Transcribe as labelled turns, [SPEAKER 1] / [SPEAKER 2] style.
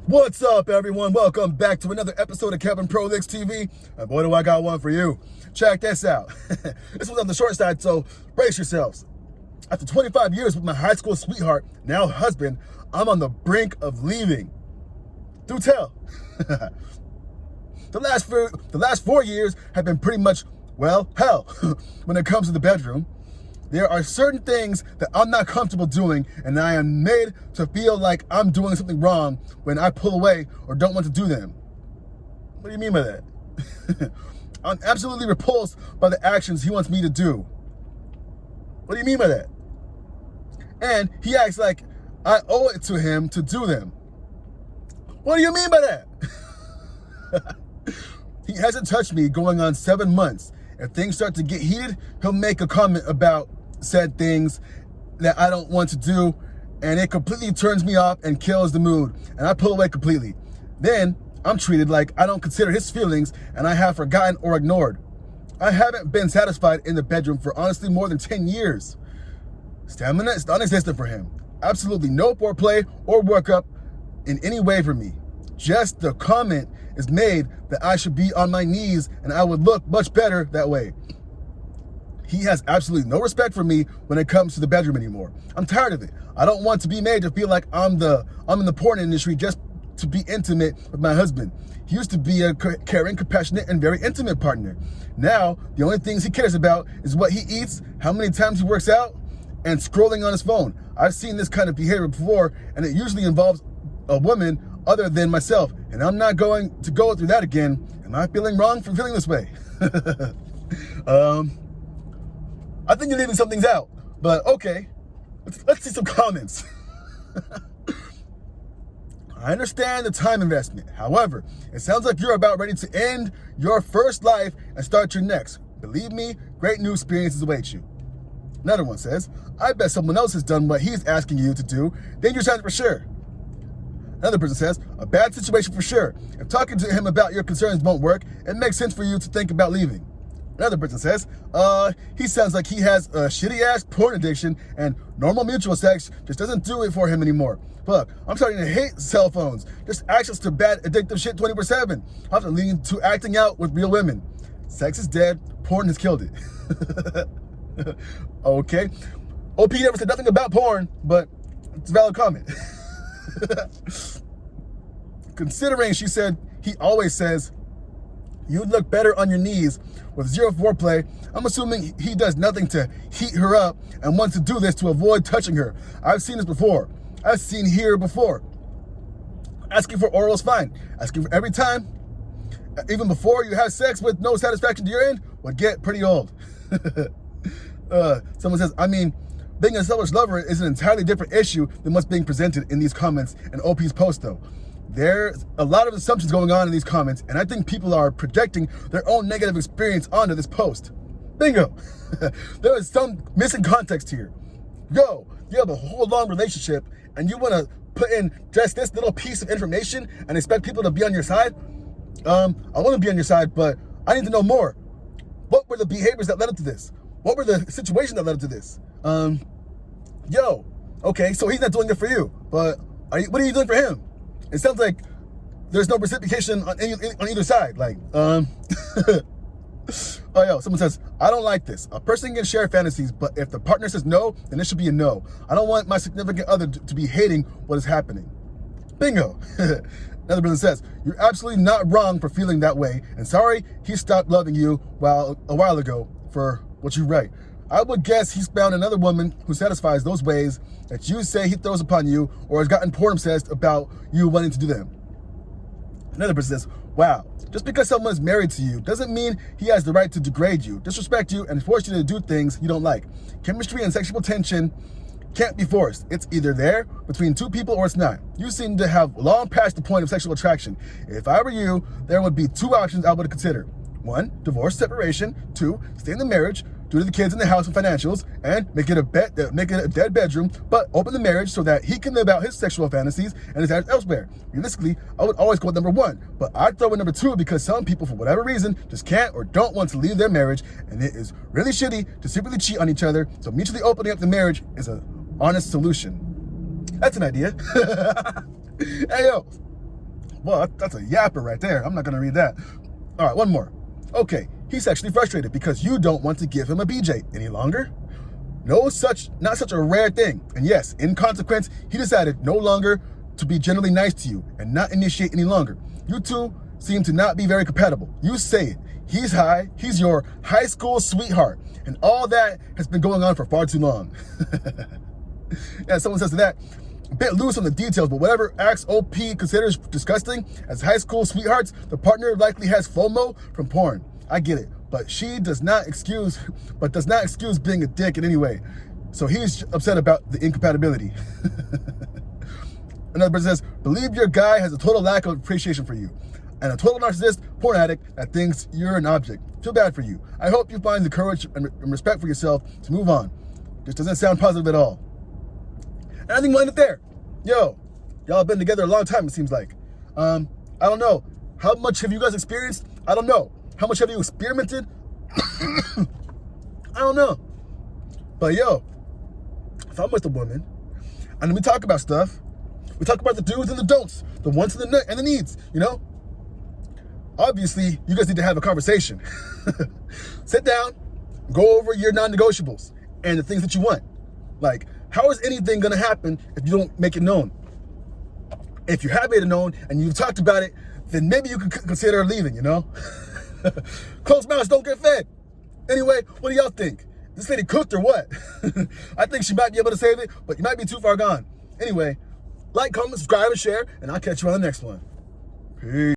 [SPEAKER 1] What's up, everyone? Welcome back to another episode of Kevin Prolix TV. And boy, do I got one for you. Check this out. This was on the short side, so brace yourselves. After 25 years with my high school sweetheart, now husband, I'm on the brink of leaving. Do tell. The last 4 years have been pretty much, well, hell, when it comes to the bedroom. There are certain things that I'm not comfortable doing, and I am made to feel like I'm doing something wrong when I pull away or don't want to do them. What do you mean by that? I'm absolutely repulsed by the actions he wants me to do. What do you mean by that? And he acts like I owe it to him to do them. What do you mean by that? He hasn't touched me going on 7 months. If things start to get heated, he'll make a comment about said things that I don't want to do, and it completely turns me off and kills the mood, and I pull away completely. Then I'm treated like I don't consider his feelings and I have forgotten or ignored. I haven't been satisfied in the bedroom for honestly more than 10 years. Stamina is non-existent for him. Absolutely no foreplay or workup in any way for me. Just the comment is made that I should be on my knees and I would look much better that way. He has absolutely no respect for me when it comes to the bedroom anymore. I'm tired of it. I don't want to be made to feel like I'm in the porn industry just to be intimate with my husband. He used to be a caring, compassionate, and very intimate partner. Now, the only things he cares about is what he eats, how many times he works out, and scrolling on his phone. I've seen this kind of behavior before, and it usually involves a woman other than myself, and I'm not going to go through that again. Am I feeling wrong for feeling this way? I think you're leaving some things out, but okay. Let's see some comments. I understand the time investment. However, it sounds like you're about ready to end your first life and start your next. Believe me, great new experiences await you. Another one says, I bet someone else has done what he's asking you to do. Dangerous times for sure. Another person says, a bad situation for sure. If talking to him about your concerns won't work, it makes sense for you to think about leaving. Another person says, he sounds like he has a shitty-ass porn addiction and normal mutual sex just doesn't do it for him anymore. Fuck, I'm starting to hate cell phones. Just access to bad addictive shit 24/7. Often leading to acting out with real women. Sex is dead, porn has killed it. Okay. OP never said nothing about porn, but it's a valid comment. Considering she said he always says you'd look better on your knees with zero foreplay, I'm assuming he does nothing to heat her up and wants to do this to avoid touching her. I've seen this before. I've seen here before. Asking for oral is fine. Asking for every time, even before you have sex with no satisfaction to your end, would get pretty old. Someone says, being a selfish lover is an entirely different issue than what's being presented in these comments and OP's post, though. There's a lot of assumptions going on in these comments, and I think people are projecting their own negative experience onto this post. Bingo! There is some missing context here. Yo, you have a whole long relationship, and you want to put in just this little piece of information and expect people to be on your side? I want to be on your side, but I need to know more. What were the behaviors that led up to this? What were the situations that led up to this? Yo, okay, so he's not doing it for you, but what are you doing for him? It sounds like there's no reciprocation on either side. Oh, yo, someone says, I don't like this. A person can share fantasies, but if the partner says no, then it should be a no. I don't want my significant other to be hating what is happening. Bingo. Another person says, you're absolutely not wrong for feeling that way, and sorry he stopped loving you a while ago for what you write. I would guess he's found another woman who satisfies those ways that you say he throws upon you or has gotten porn obsessed about you wanting to do them. Another person says, wow, just because someone is married to you doesn't mean he has the right to degrade you, disrespect you, and force you to do things you don't like. Chemistry and sexual tension can't be forced. It's either there between two people or it's not. You seem to have long passed the point of sexual attraction. If I were you, there would be two options I would consider. 1, divorce, separation. 2, stay in the marriage due to the kids in the house and financials, and make it a dead bedroom, but open the marriage so that he can live out his sexual fantasies and his desires elsewhere. Realistically, I would always go with number 1, but I'd throw in number 2 because some people, for whatever reason, just can't or don't want to leave their marriage, and it is really shitty to secretly cheat on each other, so mutually opening up the marriage is an honest solution. That's an idea. Hey, yo. Well, that's a yapper right there. I'm not going to read that. All right, one more. Okay, he's sexually frustrated because you don't want to give him a BJ any longer. Not such a rare thing. And yes, in consequence, he decided no longer to be generally nice to you and not initiate any longer. You two seem to not be very compatible. You say it. He's your high school sweetheart, and all that has been going on for far too long. Yeah, someone says to that, a bit loose on the details, but whatever acts OP considers disgusting as high school sweethearts, the partner likely has FOMO from porn. I get it, but does not excuse being a dick in any way. So he's upset about the incompatibility. Another person says, believe your guy has a total lack of appreciation for you and a total narcissist, porn addict that thinks you're an object. Feel bad for you. I hope you find the courage and respect for yourself to move on. This doesn't sound positive at all. And I think we'll end it there. Yo, y'all have been together a long time, it seems like. I don't know. How much have you guys experienced? I don't know. How much have you experimented? I don't know. But yo, if I'm with a woman and we talk about stuff, we talk about the do's and the don'ts, the wants and the needs, you know? Obviously, you guys need to have a conversation. Sit down, go over your non-negotiables and the things that you want. Like, how is anything gonna happen if you don't make it known? If you have made it known and you've talked about it, then maybe you could consider leaving, you know? Closed mouths don't get fed. Anyway, what do y'all think? This lady cooked or what? I think she might be able to save it, but you might be too far gone. Anyway, like, comment, subscribe, and share, and I'll catch you on the next one. Peace.